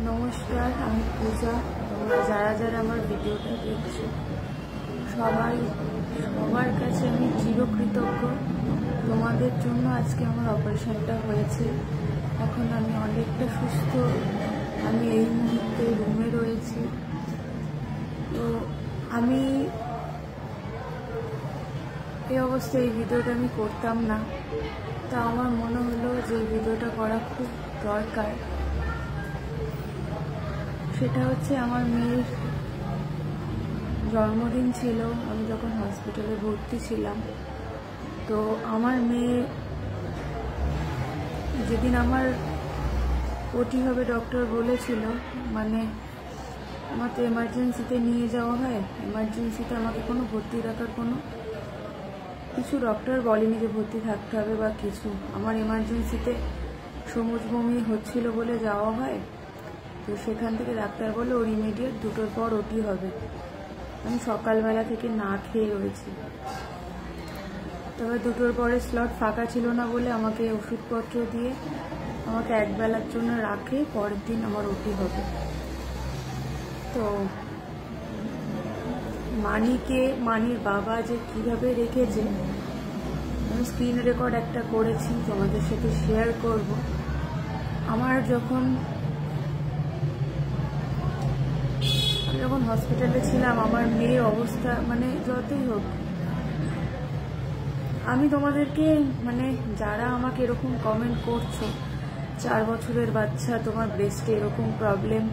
নমস্কার, আমি পূজা। তোমরা যারা যারা আমার ভিডিওটা দেখছো সবার কাছে আমি চিরকৃতজ্ঞ। তোমাদের জন্য আজকে আমার অপারেশনটা হয়েছে। এখন আমি অনেকটা সুস্থ। আমি এই মুহূর্তে রুমে রয়েছি। তো আমি এই অবস্থায় এই ভিডিওটা আমি করতাম না, তা আমার মনে হলো যে এই ভিডিওটা করা খুব দরকার। সেটা হচ্ছে আমার মেয়ের জন্মদিন ছিল, আমি যখন হসপিটালে ভর্তি ছিলাম। তো আমার মেয়ে যেদিন আমার ওটি হবে ডক্টর বলেছিল, মানে আমাকে এমার্জেন্সিতে নিয়ে যাওয়া হয়। এমার্জেন্সিতে আমাকে কোনো ভর্তি রাখার কোনো কিছু ডক্টর বলেনি যে ভর্তি থাকতে হবে বা কিছু। আমার এমার্জেন্সিতে সমুজ বমি হচ্ছিল বলে যাওয়া হয়। তো সেখান থেকে ডাক্তার বলে ওর ইমিডিয়েট 2টোর পর ওটি হবে। আমি সকালবেলা থেকে না খেয়ে রয়েছি। তবে 2টোর পরে স্লট ফাঁকা ছিল না বলে আমাকে ওষুধপত্র দিয়ে আমাকে একবেলার জন্য রাখে, পরের দিন আমার ওটি হবে। তো মানির বাবা যে কিভাবে রেখেছে, আমি স্ক্রিন রেকর্ড একটা করেছি, তোমাদের সাথে শেয়ার করব। আমি যখন হসপিটালে ছিলাম, আমার মেয়ের অবস্থা মানে যতই হোক, আমি তোমাদেরকে মানে যারা আমাকে এরকম কমেন্ট করছো, 4 বছরের বাচ্চা, তোমার ব্রেস্টে এরকম প্রবলেম,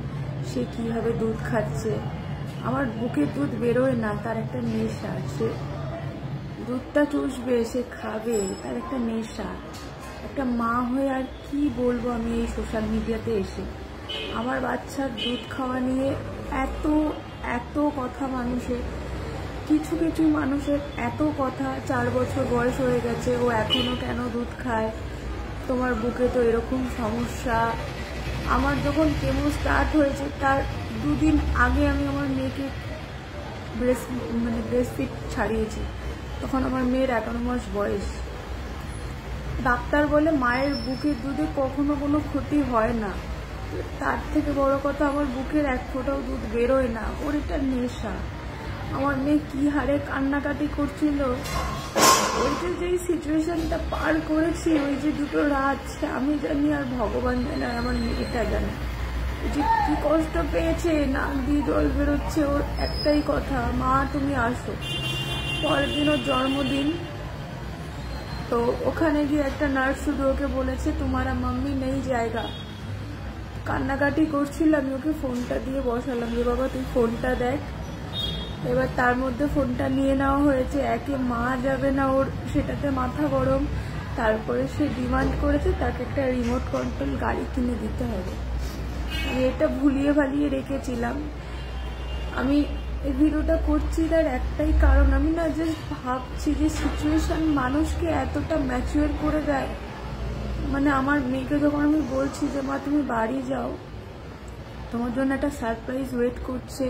সে কিভাবে দুধ খাচ্ছে, আমার বুকের দুধ বেরোয় না, তার একটা নেশা, সে দুধটা চুষবে, সে খাবে, তার একটা নেশা। একটা মা হয়ে আর কি বলবো আমি এই সোশ্যাল মিডিয়াতে এসে। আমার বাচ্চার দুধ খাওয়া নিয়ে এত এত কথা মানুষের, কিছু কিছু মানুষের এত কথা, 4 বছর বয়স হয়ে গেছে, ও এখনো কেন দুধ খায়, তোমার বুকে তো এরকম সমস্যা। আমার যখন কেমো স্টার্ট হয়েছে তার 2 দিন আগে আমি আমার মেয়েকে ব্রেস্ট ফিড ছাড়িয়েছি। তখন আমার মেয়ের 11 মাস বয়স। ডাক্তার বলে মায়ের বুকের দুধে কখনো কোনো ক্ষতি হয় না। তার থেকে বড় কথা, আমার বুকের 1 ফোঁটাও দুধ বেরোয় না, ওর এটা নেশা। আমার মেয়ে কি হারে কান্নাকাটি করছিল, ওই যেই সিচুয়েশনটা পার করেছি, ওই যে 2টো রাত, আমি জানি আর ভগবান জানে, আর আমার মেয়েটা জানে যে কি কষ্ট পেয়েছে। নাক দিয়ে জল বেরোচ্ছে, ওর একটাই কথা, মা তুমি আসো। পরের দিন ওর জন্মদিন। তো ওখানে গিয়ে একটা নার্স শুধু ওকে বলেছে তোমারা মাম্মি নেই জায়গা। কান্নাকাটি করছিল, আমি ওকে ফোনটা দিয়ে বসালাম যে বাবা তুই ফোনটা দেখ। এবার তার মধ্যে ফোনটা নিয়ে নেওয়া হয়েছে, একে মা যাবে না, ওর সেটাতে মাথা গরম। তারপরে সে ডিমান্ড করেছে তাকে একটা রিমোট কন্ট্রোল গাড়ি কিনে দিতে হবে। আমি এটা ভুলিয়ে ভালিয়ে রেখেছিলাম। আমি এই ভিডিওটা করছি তার একটাই কারণ, আমি না জাস্ট ভাবছি যে সিচুয়েশন মানুষকে এতটা ম্যাচিওর করে দেয়। মানে আমার মেয়েকে যখন আমি বলছি যে মা তুমি বাড়ি যাও, তোমার জন্য একটা সারপ্রাইজ ওয়েট করছে,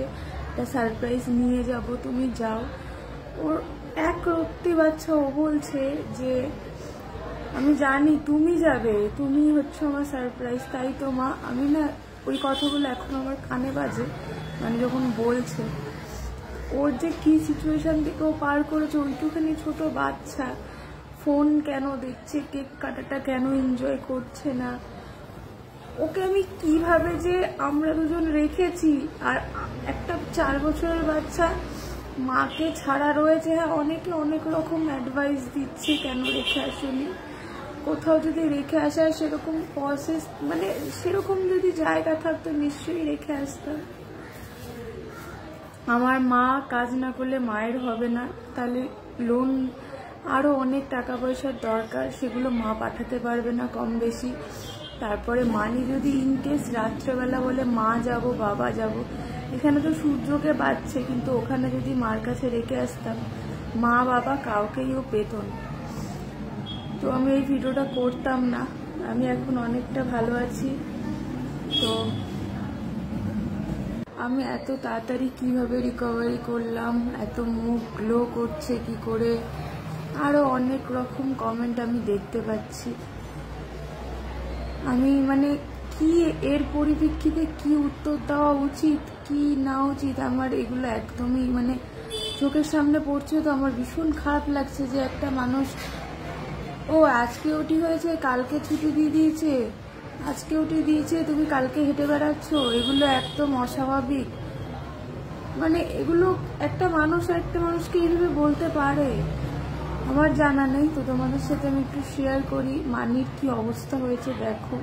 একটা সারপ্রাইজ নিয়ে যাব, তুমি যাও। ওর এক রক্তি বাচ্চা, ও বলছে যে আমি জানি তুমি যাবে, তুমি হচ্ছে আমার সারপ্রাইজ। তাই তো মা, আমি না ওই কথাগুলো এখন আমার কানে বাজে, মানে যখন বলছে ওর যে কি সিচুয়েশন থেকে ও পার করেছে। ওইটুখানি ছোট বাচ্চা ফোন কেন দেখছে, কেক কাটাটা কেন এনজয় করছে না, ওকে আমি কিভাবে যে আমরা দুজন রেখেছি। আর একটা 4 বছরের বাচ্চা মাকে ছাড়া রয়েছে। হ্যাঁ, অনেকে অনেক রকম অ্যাডভাইস দিচ্ছে কেন রেখে আসুনি, কোথাও যদি রেখে আসা সেরকম প্রসেস, মানে সেরকম যদি জায়গা থাকতো নিশ্চয়ই রেখে আসতাম। আমার মা কাজ না করলে মায়ের হবে না, তাহলে লোন আরও অনেক টাকা পয়সার দরকার, সেগুলো মা পাঠাতে পারবে না কম বেশি। তারপরে মানি যদি ইনকেস রাত্রেবেলা বলে মা যাব বাবা যাব, এখানে তো সূর্যকে বাঁচছে, কিন্তু ওখানে যদি মার কাছে রেখে আসতাম, মা বাবা কাউকেই ও পেত না। তো আমি এই ভিডিওটা করতাম না। আমি এখন অনেকটা ভালো আছি। তো আমি এত তাড়াতাড়ি কিভাবে রিকভারি করলাম, এত মুখ গ্লো করছে কি করে, আরও অনেক রকম কমেন্ট আমি দেখতে পাচ্ছি। আমি মানে কি এর পরিপ্রেক্ষিতে কি উত্তর দেওয়া উচিত কি না উচিত আমার এগুলো একদমই মানে চোখের সামনে পড়ছে, তো আমার ভীষণ খারাপ লাগছে যে একটা মানুষ ও আজকে ওটি হয়েছে কালকে ছুটি দিয়ে দিয়েছে, আজকে ওটি দিয়েছে তুমি কালকে হেঁটে বেড়াচ্ছ, এগুলো একদম অস্বাভাবিক। মানে এগুলো একটা মানুষ আর একটা মানুষকে এইভাবে বলতে পারে? আমার জানা নেই, তো তোমাদের সাথে আমি একটু শেয়ার করি মানির কি অবস্থা হয়েছে দেখো।